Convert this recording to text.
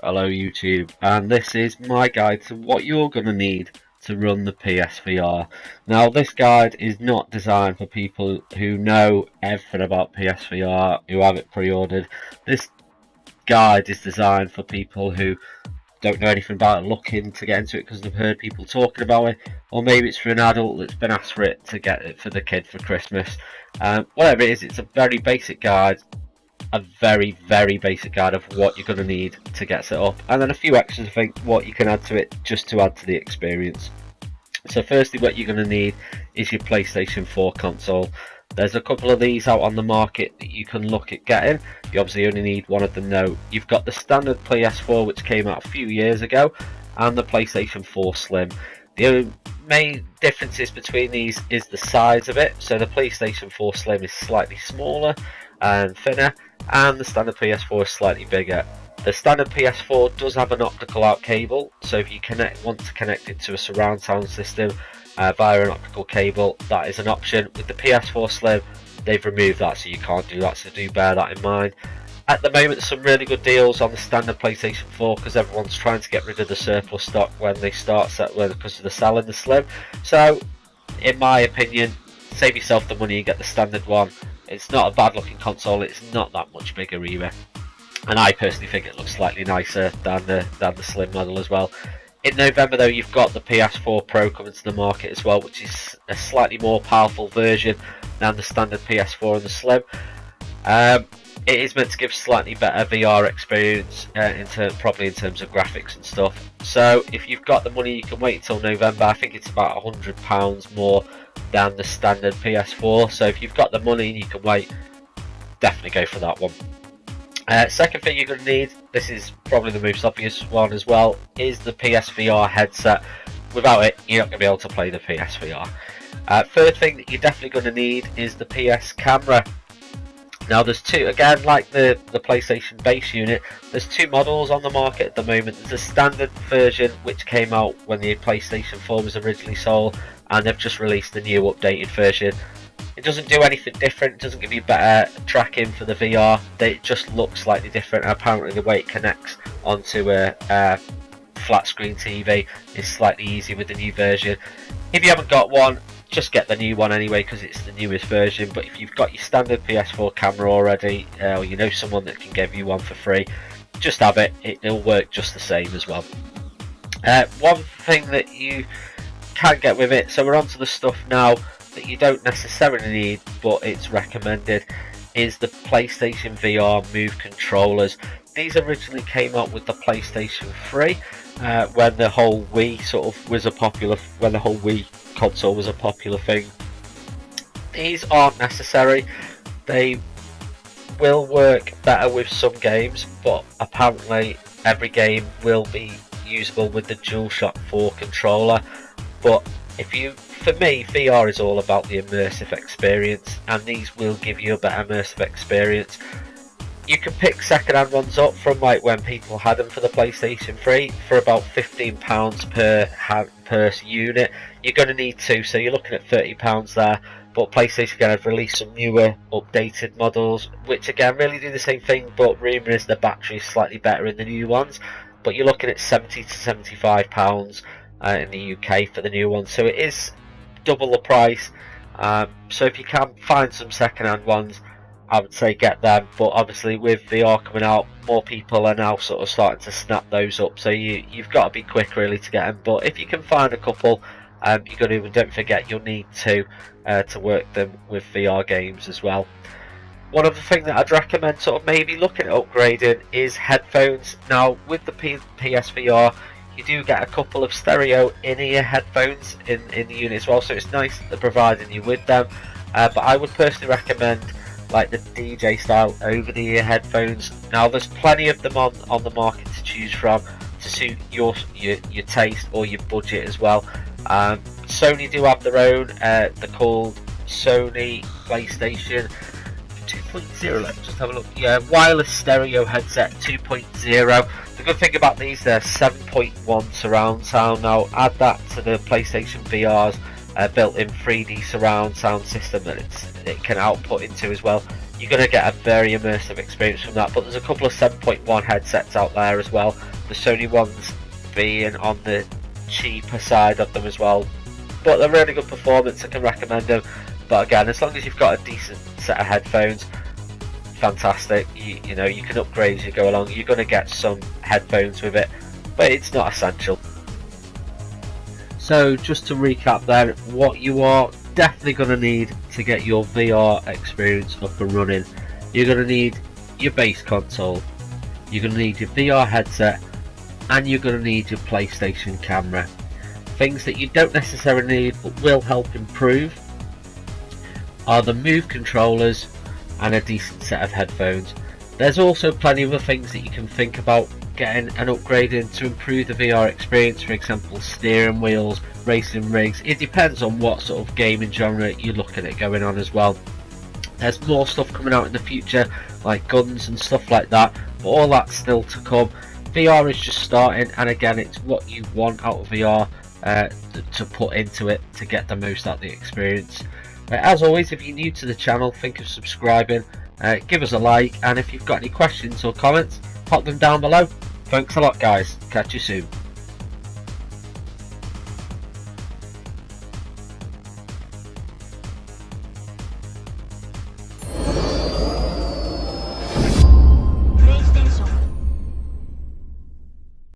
Hello YouTube, and this is my guide to what you're going to need to run the PSVR. Now this guide is not designed for people who know everything about PSVR, who have it pre-ordered. This guide is designed for people who don't know anything about it, looking to get into it because they've heard people talking about it, or maybe it's for an adult that's been asked for it to get it for the kid for Christmas. Whatever it is, it's a very basic guide. A very basic guide of what you're going to need to get set up, and then a few extras, I think, what you can add to it just to add to the experience. So firstly, what you're going to need is your PlayStation 4 console. There's a couple of these out on the market that you can look at getting. You obviously only need one of them though. You've got the standard PS4, which came out a few years ago, and the PlayStation 4 Slim. The main differences between these is the size of it. So the PlayStation 4 Slim is slightly smaller and thinner, and the standard PS4 is slightly bigger. The standard PS4 does have an optical out cable, so if you want to connect it to a surround sound system via an optical cable, that is an option. With the PS4 Slim, they've removed that, so you can't do that, so do bear that in mind. At the moment, there's some really good deals on the standard PlayStation 4 because everyone's trying to get rid of the surplus stock when they start because of the selling the Slim. So, in my opinion, save yourself the money and get the standard one. It's not a bad looking console, it's not that much bigger either, and I personally think it looks slightly nicer than the Slim model as well. In November though, you've got the PS4 Pro coming to the market as well, which is a slightly more powerful version than the standard PS4 and the Slim. It is meant to give slightly better VR experience, probably in terms of graphics and stuff. So if you've got the money, you can wait until November. I think it's about £100 more than the standard PS4. So if you've got the money and you can wait, definitely go for that one. Second thing you're going to need, this is probably the most obvious one as well, is the PSVR headset. Without it, you're not going to be able to play the PSVR. Third thing that you're definitely going to need is the PS camera. Now there's two, again like the PlayStation base unit, there's two models on the market at the moment. There's a standard version which came out when the PlayStation 4 was originally sold, and they've just released the new updated version. It doesn't do anything different, it doesn't give you better tracking for the VR, it just looks slightly different. Apparently the way it connects onto a flat screen TV is slightly easier with the new version. If you haven't got one, just get the new one anyway because it's the newest version. But if you've got your standard PS4 camera already, or you know someone that can give you one for free, just have it, it'll work just the same as well. One thing that you can get with it, so we're on to the stuff now that you don't necessarily need but it's recommended, is the PlayStation VR Move controllers. These originally came out with the PlayStation 3 when the whole Wii sort of was when the whole Wii console was a popular thing. These aren't necessary. They will work better with some games, but apparently every game will be usable with the DualShock 4 controller. But for me, VR is all about the immersive experience, and these will give you a better immersive experience. You can pick second-hand ones up from like when people had them for the PlayStation 3 for about £15 per unit. You're going to need two, so you're looking at £30 there. But PlayStation again have released some newer, updated models, which again really do the same thing, but rumour is the battery is slightly better in the new ones. But you're looking at £70 to £75 in the UK for the new ones, so it is double the price. So if you can find some second-hand ones, I would say get them. But obviously with VR coming out, more people are now sort of starting to snap those up, so you've got to be quick really to get them. But if you can find a couple, you've got to, and don't forget you'll need to work them with VR games as well. One other thing that I'd recommend sort of maybe looking at upgrading is headphones. Now with the PSVR, you do get a couple of stereo in-ear headphones in the unit as well, so it's nice that they're providing you with them. But I would personally recommend like the DJ style over-the-ear headphones. Now there's plenty of them on the market to choose from to suit your taste or your budget as well. Sony do have their own, they're called Sony PlayStation 2.0. Let's just have a look. Yeah, wireless stereo headset 2.0. The good thing about these, they're 7.1 surround sound. Now add that to the PlayStation VR's built-in 3D surround sound system that it can output into as well. you're going to get a very immersive experience from that. But there's a couple of 7.1 headsets out there as well, the Sony ones being on the cheaper side of them as well, but they're really good performance. I can recommend them. But again, as long as you've got a decent set of headphones, fantastic. You know, you can upgrade as you go along. You're going to get some headphones with it, but it's not essential. So just to recap then, what you are definitely going to need to get your VR experience up and running, you're going to need your base console, you're going to need your VR headset, and you're going to need your PlayStation camera. Things that you don't necessarily need but will help improve are the Move controllers and a decent set of headphones. There's also plenty of other things that you can think about getting and upgrading to improve the VR experience, for example steering wheels, racing rigs. It depends on what sort of gaming genre you're looking at going on as well. There's more stuff coming out in the future, like guns and stuff like that, but all that's still to come. VR is just starting, and again, it's what you want out of VR to put into it to get the most out of the experience. As always, if you're new to the channel, think of subscribing, give us a like, and if you've got any questions or comments, pop them down below. Thanks a lot guys, catch you soon.